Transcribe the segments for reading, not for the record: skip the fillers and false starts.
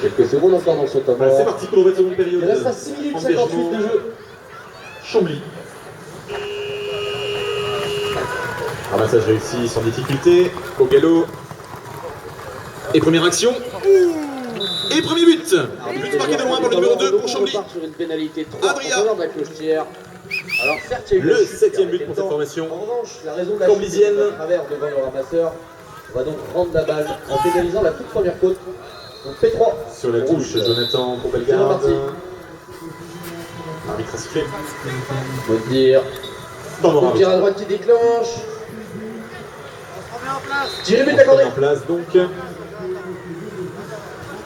Quelques secondes encore dans ce temps Allez, c'est mort. parti pour la seconde période. Il reste à 6 minutes 58 de jeu. Chambly. Ramassage réussi sans difficulté. Au galop. Et première action. Et premier but. But marqué de loin par le numéro 2 pour Chambly. Sur une pénalité 3 Adrien. en faveur de la clochetière. Alors certes, il y a eu Le chute 7e qui but a pour été cette formation. En revanche, la raison de la Camblisienne. chute est à travers devant le ramasseur. On va donc rendre la balle en pénalisant la toute première faute. Donc P3. Sur la touche, Jonathan pour Bellegarde. reparti. Arbitre a sifflé. On peut dire. Dans le Le tir à droite qui déclenche. Tiré but accordé. en place donc.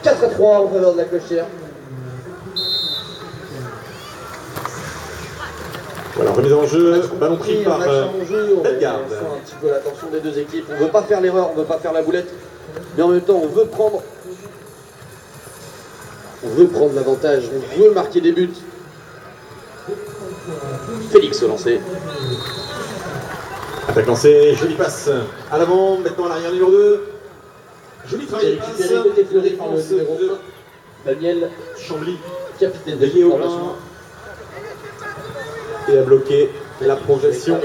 4-3 en faveur de la clochetière. Voilà, remise en jeu, ballon pris par Bellegarde. On sent un petit peu l'attention des deux équipes. On ne veut pas faire l'erreur, on ne veut pas faire la boulette. Mais en même temps, on veut prendre l'avantage, on veut marquer des buts. Félix au lancer. Attaque lancée, jolie passe à l'avant, maintenant à l'arrière numéro 2. Joli travail de passe. Récupéré côté fleuri par le numéro 1. Daniel Chambly, capitaine de lié au formation. plan. Et a bloqué la progression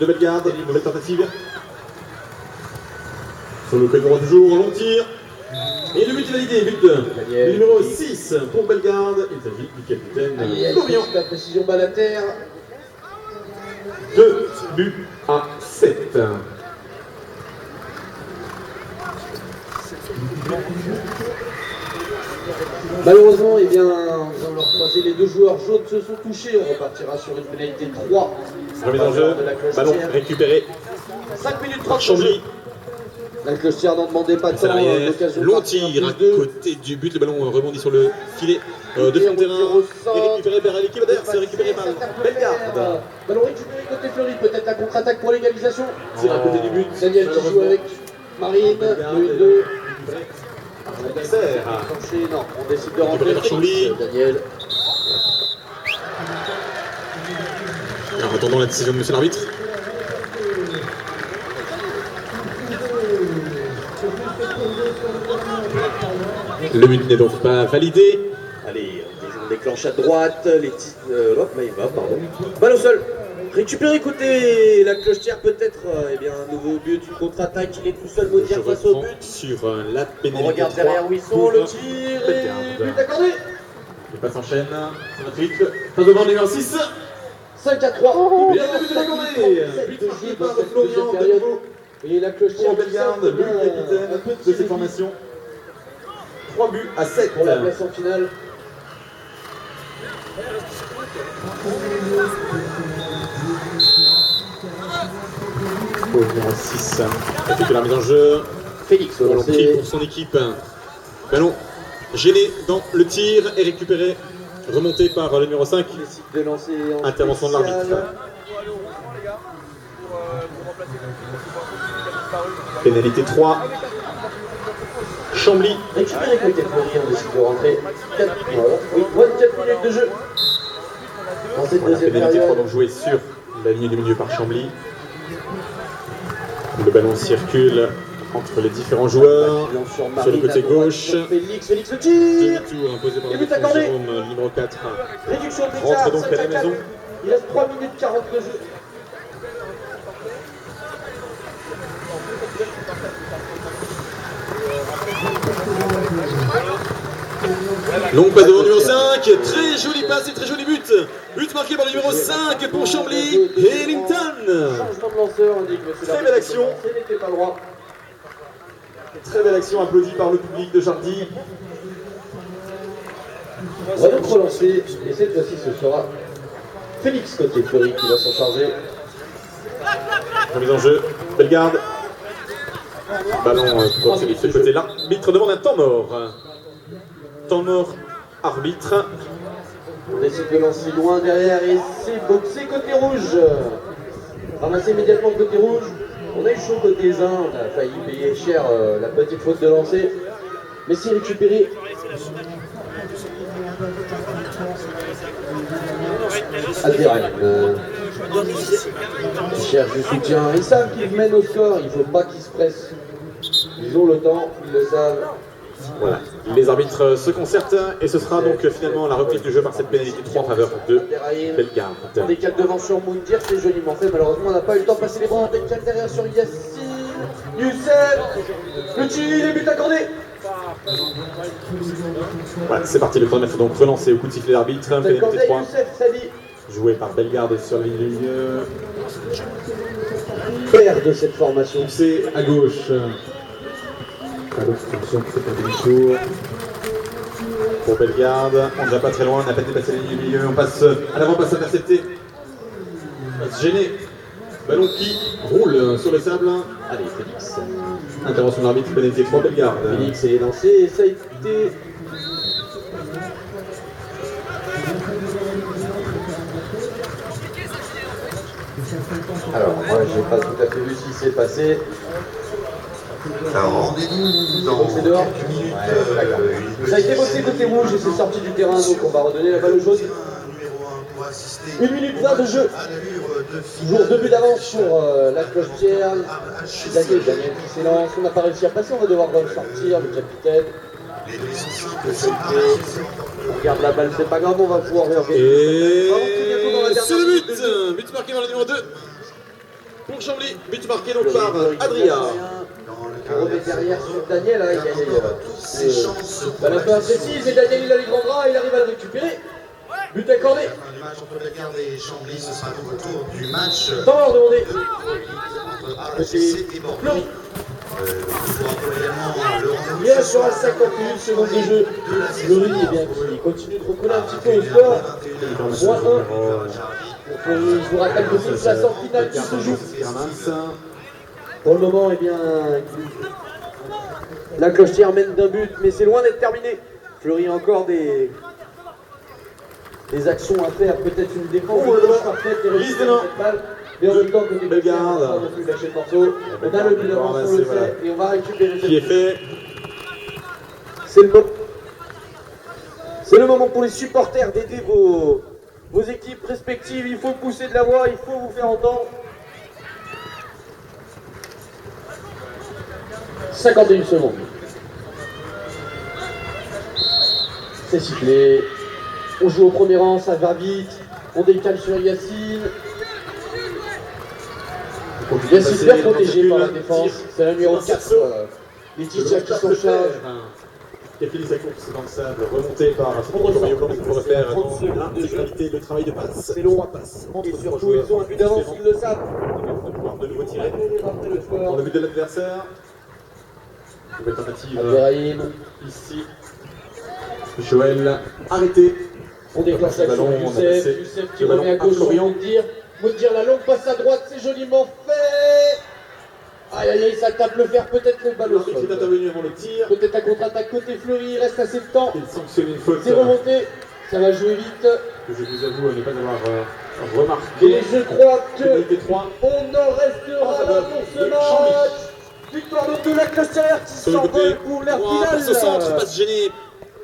de Bellegarde. Nouvelle tentative. Sur le côté droit du jour, long tir. Et le but est validé, but du numéro 6 pour Bellegarde. Il s'agit du capitaine Florian. La précision balle à terre. 2 buts à 7. Malheureusement, eh bien, nous allons leur croiser, les deux joueurs jaunes se sont touchés. On repartira sur une pénalité 3. Remise en jeu, ballon récupéré 5 minutes 30 par Chambly. La clochetière n'en demandait pas C'est tant. l'arrière, L'occasion de long partir tir en à plus deux. côté du but, le ballon rebondit sur le filet de fond de terrain et récupéré par l'équipe adverse, c'est récupéré par Bellegarde. Ballon récupéré côté Fleury, peut-être la contre-attaque pour l'égalisation. Tire à côté du but, Daniel qui joue avec Marine, le 2. L'adversaire. Non, on décide de rentrer. Récupéré par Chambly. Daniel. En attendant la décision de monsieur l'arbitre. Le but n'est donc pas validé. Allez, les gens déclenchent à droite, les titres. Hop, là il va, pardon. Balle au sol. Récupéré côté la clochetière, peut-être. Eh bien, un nouveau but, une contre-attaque. Il est tout seul, Je Modière face au reprends but. sur la On pénalité regarde 3 derrière où ils sont, pour le tir et Bellegarde. but accordé. Les passes s'enchaînent. Ensuite, phase de vent numéro 6. 5 à 3. Bien, le but de la journée. But marqué par Florian de nouveau. Et la clochetière Pour Bellegarde, le capitaine de cette formation. 3 buts à 7. pour la place en finale. Au numéro 6. Effectue la mise en jeu. Félix au Ballon pris lancer. pour son équipe. Ballon gêné dans le tir et récupéré. Remonté par le numéro 5. Décide de lancer en Intervention de spécial. l'arbitre. Pénalité 3. Chambly. Récupéré côté Fleury, on décide de rentrer. 4 minutes de jeu. Dans cette Voilà, deuxième pénalité 3 période. donc jouée sur la ligne du milieu par Chambly. Le ballon circule entre les différents joueurs. Sur le côté gauche. Félix le tir. Demi-tour imposé par Et le but défenseur accordé. Jérôme, le numéro 4. Réduction de Rentre l'écart, donc à la 5 4. maison. Il reste 3 minutes 40 de jeu. Longue passe devant le numéro 5, très joli passe et très joli but. But marqué par le numéro 5 pour Chambly et Linton. Changement de lanceur, indique monsieur Très l'arbitre. belle action. Ce n'était pas droit. Très belle action applaudie par le public de Jardy. On va donc relancer, et cette fois-ci ce sera Félix côté Fleury qui va s'en charger. Remise en jeu, Bellegarde. Ballon pour de ce côté-là. L'arbitre demande un temps mort. Temps mort, arbitre. On décide de lancer loin derrière et c'est boxé côté rouge. Ramassé immédiatement côté rouge. On a eu chaud côté zin, on a failli payer cher la petite faute de lancer. Mais c'est récupéré. Alderheim qui cherche du soutien. Ils savent qu'ils mènent au score, il ne faut pas qu'ils se pressent. Ils ont le temps, ils le savent. Voilà, les arbitres se concertent et ce sera donc finalement la reprise du jeu par cette pénalité 3 en faveur de Bellegarde. On décale devant sur Moundir, c'est joliment fait. Malheureusement, on n'a pas eu le temps de passer les bras. On décale derrière sur Yassine, Youssef, le tir, les buts accordés. Voilà, c'est parti, le chronomètre donc relancé au coup de sifflet d'arbitre. Pénalité 3 Youssef, Sadi. joué par Bellegarde sur la ligne du milieu. Père de cette formation. C'est à gauche. À l'obstruction qui fait un demi-tour. Pour Bellegarde, on ne va pas très loin, on a pas dépassé la ligne du milieu, on passe à l'avant, passe intercepté. On va se gêner. Ballon qui roule sur le sable. Allez, Félix. Intervention d'arbitre, pénalité 3, Bellegarde. Félix est lancé et ça a été. Alors, moi, j'ai pas tout à fait vu ce qui s'est passé. Alors, rendez-nous dans C'est dehors. quelques minutes. Ça a été bossé côté rouge et c'est sorti du terrain, donc on va redonner la balle au jaune. 1 minute 20 de jeu. Toujours 2 buts d'avance sur la cloche-pierre. Daniel qui s'élance. On n'a pas réussi à passer, on va devoir sortir le capitaine. On regarde la balle, c'est pas grave, on va pouvoir réorganiser. Et c'est le but. But marqué dans le numéro 2. Pour Chambly, but marqué donc par Adria. On remet derrière sur Daniel, hein, il a un peu imprécise, et Daniel il a les grands bras, il arrive à le récupérer. But accordé. Le match entre Bellegarde et Chambly, ce sera donc au tour du match. Temps demandé. C'est Fleury. Bien sur la 51 secondes de jeu. Fleury est bien qui continue de recoller un petit peu au score. Moins 1. Je vous rappelle que c'est la sortie finale qui se joue. Pour le moment, eh bien, la clochetière mène d'un but, mais c'est loin d'être terminé. Fleury a encore des actions à faire, peut-être une défense parfaite et réussie cette balle. Mais en même temps, côté Bellegarde, on a pu lâcher le morceau. On a le but d'avance, on le sait, et on va récupérer Qui est fait. C'est le moment pour les supporters d'aider vos équipes respectives. Il faut pousser de la voix, il faut vous faire entendre. 51 secondes. C'est sifflé. On joue au premier rang, ça va vite. On décale sur Yassine. Yassine bien protégé par la défense. C'est le numéro 4. Les Titia qui s'en chargent. Qui a fini sa course dans le sable, remonté par Mario Blanc pour refaire l'intégralité, le travail de passe. C'est long. Et surtout, ils ont un but d'avance, ils le savent. De nouveau tirer. Dans le but de l'adversaire. Nouvelle tentative Abderrahim. ici. Joël arrêté. On déclenche la ballon, Youssef qui remet à gauche pour Moundir, la longue passe à droite, c'est joliment fait. Aïe aïe aïe, ça tape le fer, peut-être le ballon. Il est intervenu avant le tir. Peut-être à contre-attaque côté Fleury, il reste assez de temps. Il sanctionne une faute. C'est remonté, ça va jouer vite. Que je vous avoue ne pas avoir remarqué. Et je crois que Pénalité 3. on en restera là pour ce match. Victoire de la clochetière qui Sur le s'en côté va pour l'air droit, final. pour ce centre, passe gêné.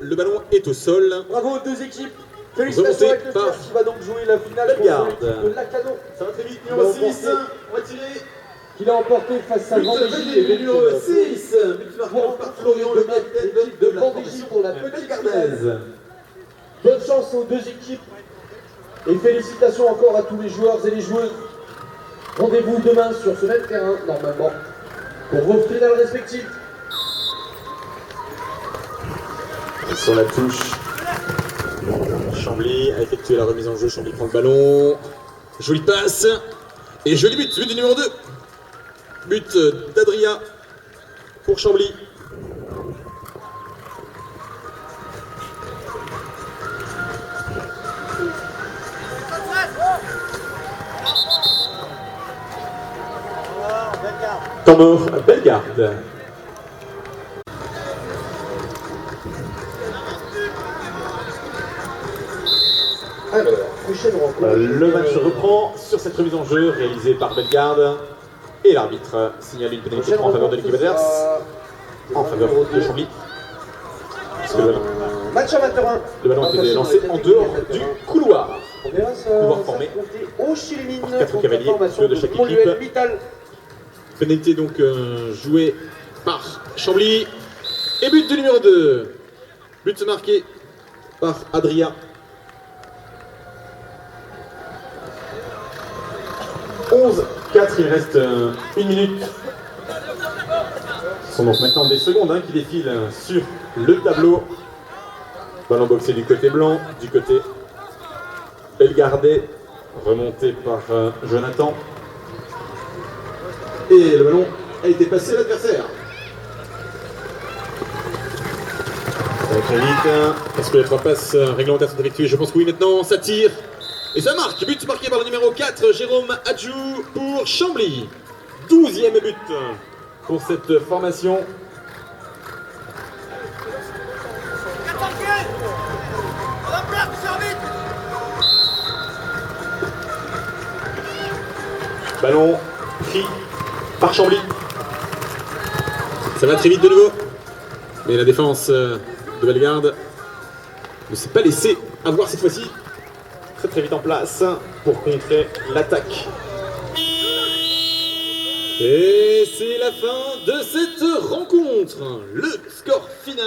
Le ballon est au sol. Bravo aux deux équipes. Félicitations à la clochetière qui va donc jouer la finale Bellegarde. contre l'équipe de Lacano. Ça va très vite, numéro 6. On va tirer. Qu'il a emporté face à Vendégie et numéro 6. But marqué par Florian, le capitaine de Vendégie pour la petite finale. Bonne chance aux deux équipes et félicitations encore à tous les joueurs et les joueuses. Rendez-vous demain sur ce même terrain, normalement, pour vos finales respectives. Et sur la touche, Chambly a effectué la remise en jeu. Chambly prend le ballon. Jolie passe. Et joli but, but du numéro 2. But d'Adria pour Chambly. Temps mort, Bellegarde. Alors, prochaine rencontre. Le match reprend sur cette remise en jeu réalisée par Bellegarde. Et l'arbitre signale une pénalité en faveur de l'équipe adverse. En faveur de Chambly. Match amateur 1. Le ballon a été lancé en dehors du couloir. On verra Couloir formé au Chilmine par 4 cavaliers, 2 de chaque équipe. Pénalité donc jouée par Chambly. Et but du numéro 2. But marqué par Adrien. 11-4, il reste 1 minute. Ce sont donc maintenant des secondes qui défilent sur le tableau. Ballon boxé du côté blanc, du côté belgardais, remonté par Jonathan. Et le ballon a été passé à l'adversaire. Ça va très vite. Est-ce que les 3 passes réglementaires sont effectuées? Je pense que oui. Maintenant, ça tire. Et ça marque. But marqué par le numéro 4, Jérôme Adjou pour Chambly. 12e but pour cette formation. Ballon pris par Chambly. Ça va très vite de nouveau. Mais la défense de Bellegarde ne s'est pas laissé avoir cette fois-ci. Très vite en place pour contrer l'attaque. Et c'est la fin de cette rencontre. Le score final.